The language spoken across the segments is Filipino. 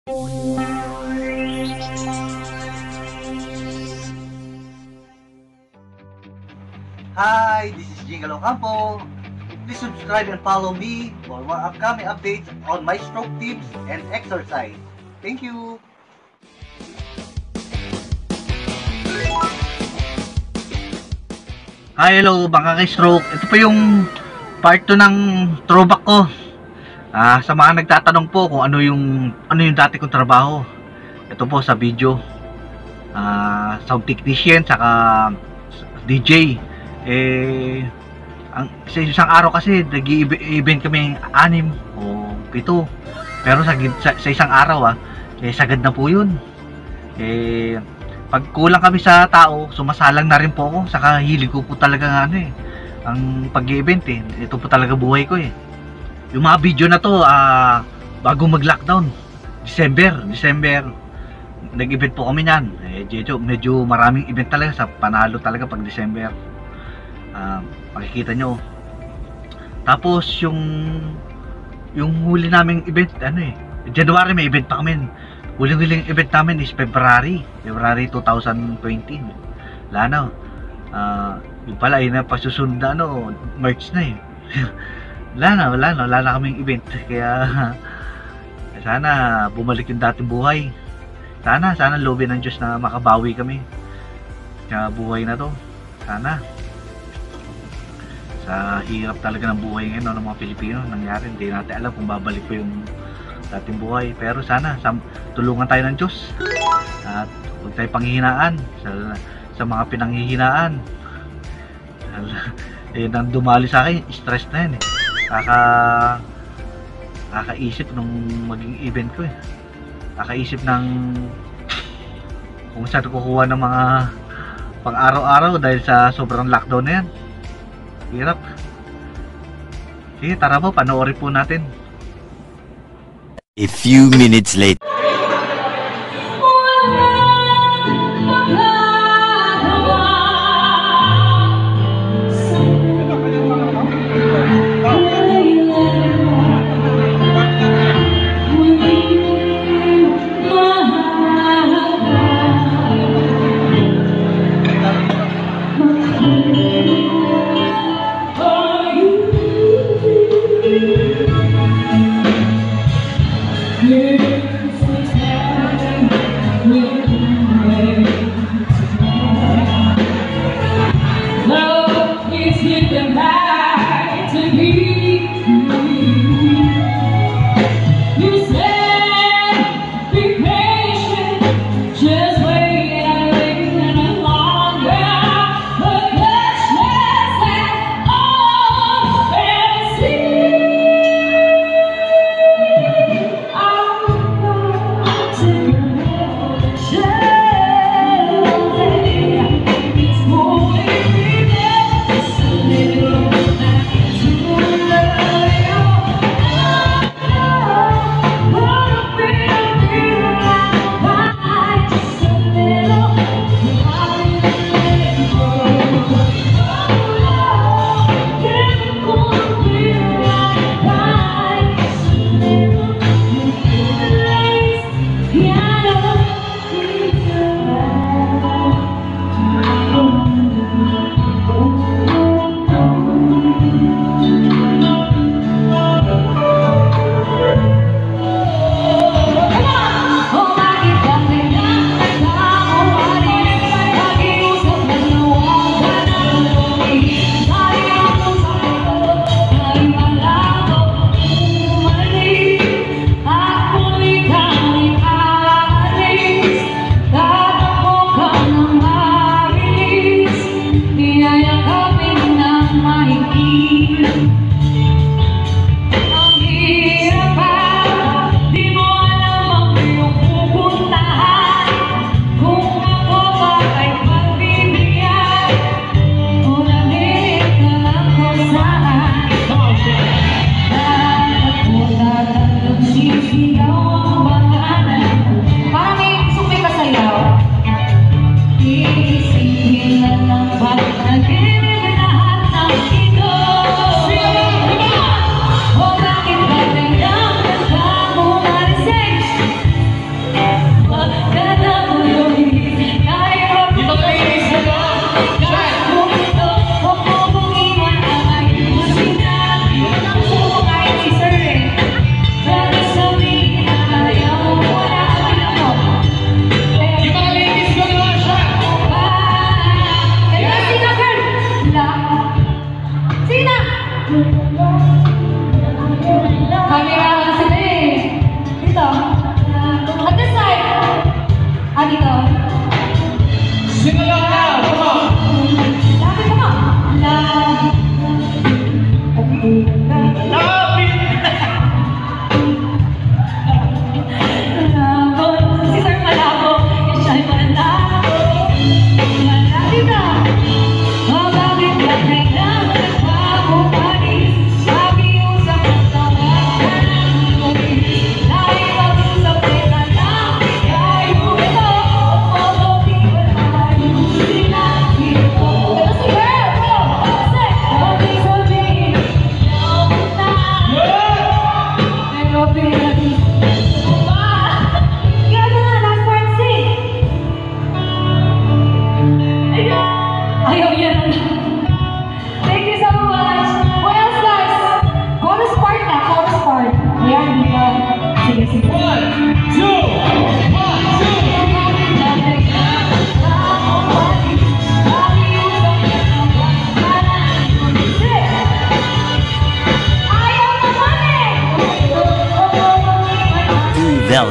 Hi, this is Jingle Ocampo. Please subscribe and follow me for more upcoming updates on my stroke tips and exercise. Thank you. Hi, hello mga ka-stroke. Ito po yung part 2 ng throwback ko. Sa mga nagtatanong po kung ano yung dati kong trabaho. Ito po sa video. Sound technician saka DJ. Sa isang araw kasi nag-event kami 6 o 7, pero sa isang araw sagad na po yun. Pag kulang kami sa tao, sumasalang na rin po ako. Saka hilig ko po talaga ang pag-event ito po talaga buhay ko Yung mga video na to bago mag-lockdown, December nag-event po kami niyan. Medyo maraming event talaga, sa panalo talaga pag December. Makikita nyo. Tapos yung huli naming event January may event pa kami. Huling event namin is February 2020. Wala na. Yung pala na pasusunod na March na wala na kaming event. Kaya sana bumalik yung dating buhay. Sana loobin ng Diyos na makabawi kami sa buhay na to. Sana. Sa hirap talaga ng buhay ngayon ng mga Pilipino nangyari, hindi natin alam kung babalik pa yung dating buhay. Pero sana tulungan tayo ng Diyos at huwag tayo panghihinaan sa mga pinanghihinaan. Nang dumali sa akin, stress na yan kakaisip nung maging event ko kakaisip ng kung saan kukuha ng mga pang araw-araw dahil sa sobrang lockdown na yan. Hirap. Sige, tara po, panoorin po natin. A few minutes later.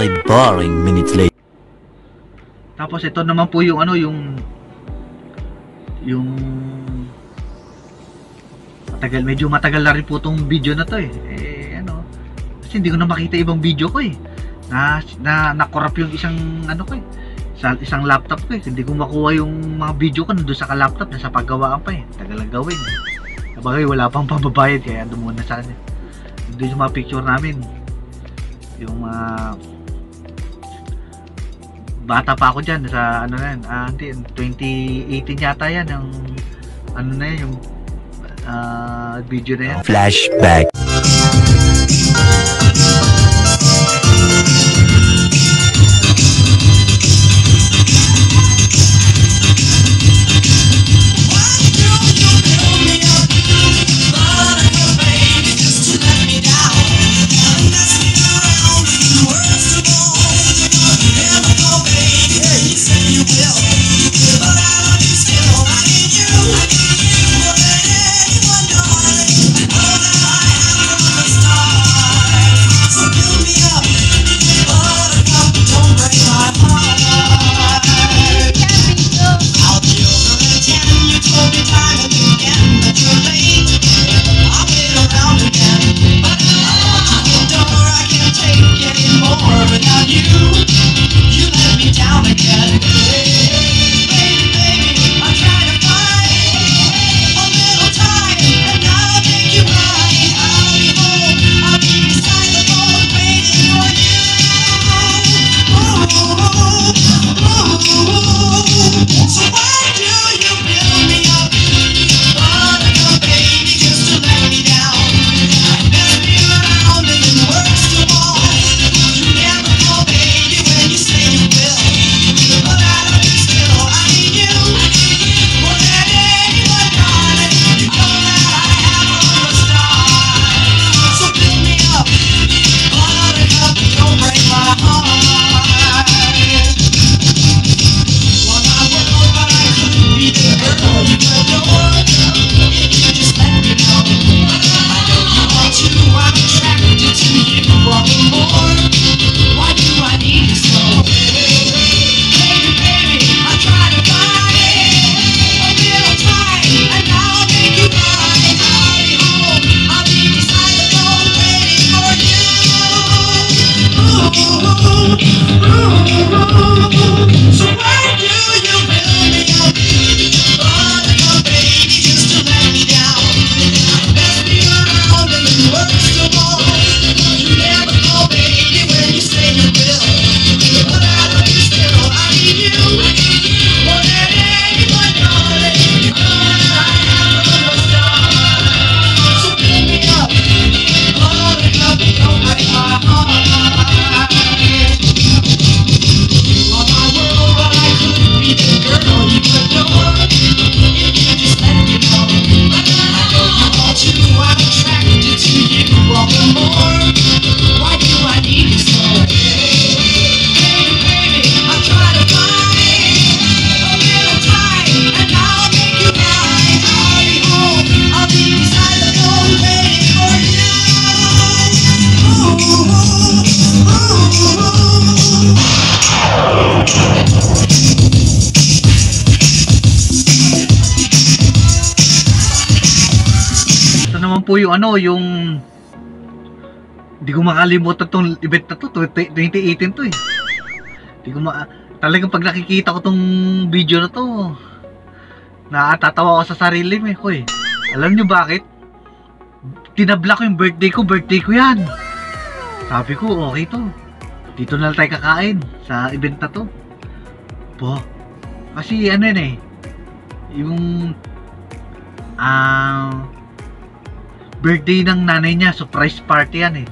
very boring minutes later. Tapos ito naman po yung ano, yung medyo matagal na rin po tong video na to eh. Ano, kasi hindi ko na makita ibang video ko eh. Na-corrupt yung isang ano ko eh. Isang laptop ko eh. Hindi ko makuha yung mga video ko nandun sa laptop, nasa paggawaan pa eh. Tagal lang gawin. Sabagay wala pang pababayad kaya ando muna sa kanya. Doon yung mga picture namin. Yung mga bata pa ako dyan sa ano na yan, 2018 yata yan yung ano na yan, yung video na yan. Flashback. Po yung ano, yung hindi ko makalimutan tong event na to, 2018 to eh. Hindi ko talagang pag nakikita ko tong video na to, natatawa ako sa sarili ko eh. Alam nyo bakit? Tinabla ko yung birthday ko yan. Sabi ko, okay to. Dito na lang tayo kakain sa event na to. Po, kasi ano yun eh, yung birthday ng nanay niya, surprise party yan eh.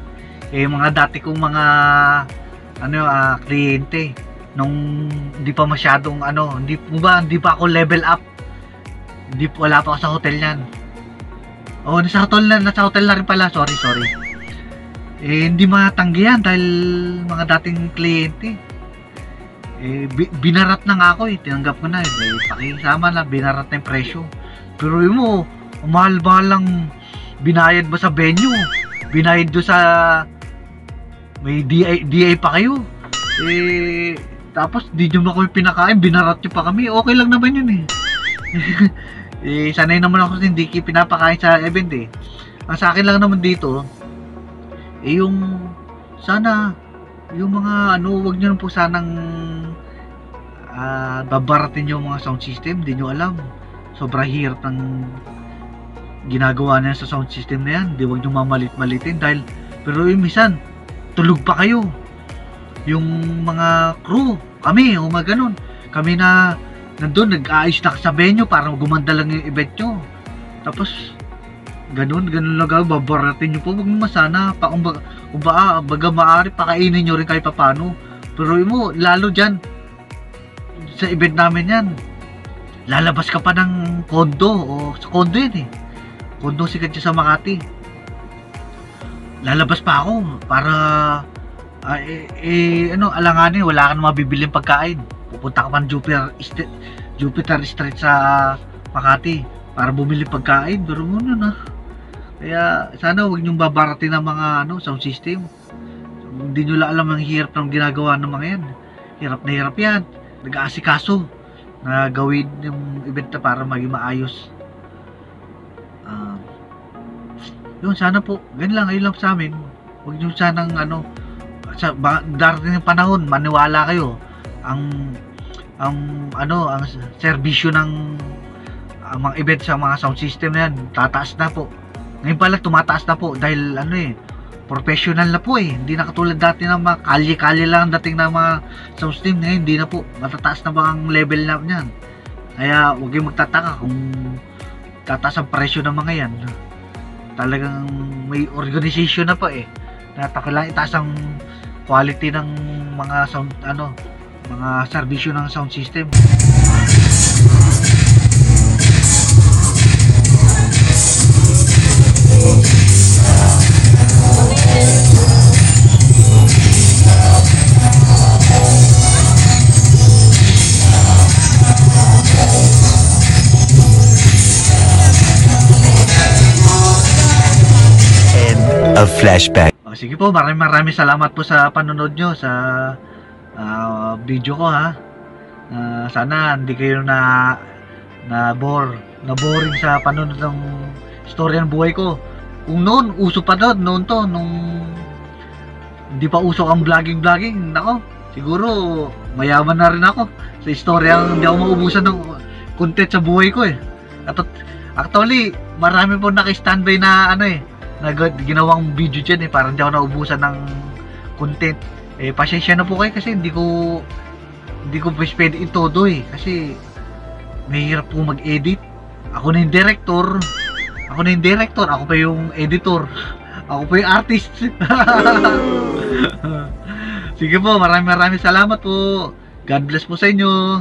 Mga dati kong mga kliyente nung hindi pa masyadong hindi pa ako level up. Wala pa ako sa hotel niyan. Nasa hotel na rin pala, sorry. Hindi matanggi yan dahil mga dating kliyente. Binarat na nga ako eh, tinanggap ko na pakisama na, binarat na yung presyo. Pero yun mo, mahal-mahal lang binayad mo sa venue, binayad do sa may DI pa kayo. Tapos di nyo na kami pinakain, binarat nyo pa kami. Okay lang naman yun eh. Sanay naman ako hindi pinapakain sa event eh. Ang sa akin lang naman dito, yung sana yung mga wag nyo po sanang babaratin yung mga sound system, hindi nyo alam. Sobrang hirap ng ginagawa na sa sound system na yan. Di wag nyo mamalit-malitin dahil pero yung minsan tulog pa kayo. Yung mga crew, kami, mga ganun. Kami na nandun, nag-aayos na sa venue para gumanda lang yung event nyo. Tapos ganun lang gawin, babaratin nyo po. Wag naman sana, baga maaari, pakainin nyo rin kahit papano. Pero mo, lalo dyan, sa event namin yan, lalabas ka pa ng kondo, o sa kondo yun eh. Kondo sikat dyan sa Makati. Lalabas pa ako, para, alanganin, wala ka na mabibiling pagkain. Pupunta ka pa ng Jupiter Street sa Makati, para bumili pagkain. Pero muna na. Kaya sana huwag niyong babaratin ng mga sound system. Hindi nyo lang alam ang hirap ng ginagawa ng mga yan. Hirap na hirap yan. Nag-aasikaso na gawin yung event na para maging maayos. Yun, sana po. Ganun lang sa amin. Huwag nyo sanang darating ng panahon, maniwala kayo. Ang serbisyo ng mga event sa mga sound system na yan, tataas na po. Ngayon pala tumataas na po dahil professional na po eh. Hindi na katulad dati na mga kalye-kalye lang ang dating ng mga sound system. Ngayon hindi na po. Matataas na ba ang level na yan. Kaya huwag kayong magtataka kung tataas ang presyo ng mga yan. Talagang may organization na po eh. Kailangan itaas ang quality ng mga sound, mga serbisyo ng sound system. A flashback. Sige po, maraming salamat po sa panonood nyo sa video ko ha. Sana hindi kayo na boring sa panonood ng istorya ng buhay ko. Kung noon, uso pa noon nung hindi pa uso ang vlogging, nako, siguro mayaman na rin ako sa istorya. Hindi ako maubusan ng content sa buhay ko eh. At actually, marami po naka-standby na ginawang video dyan eh, para hindi ako naubusan ng content. Pasensya na po kayo kasi hindi ko pwede itodo eh, kasi mahirap po mag-edit. Ako na yung director, ako pa yung editor, ako pa yung artist. Sige po, maraming salamat po. God bless po sa inyo.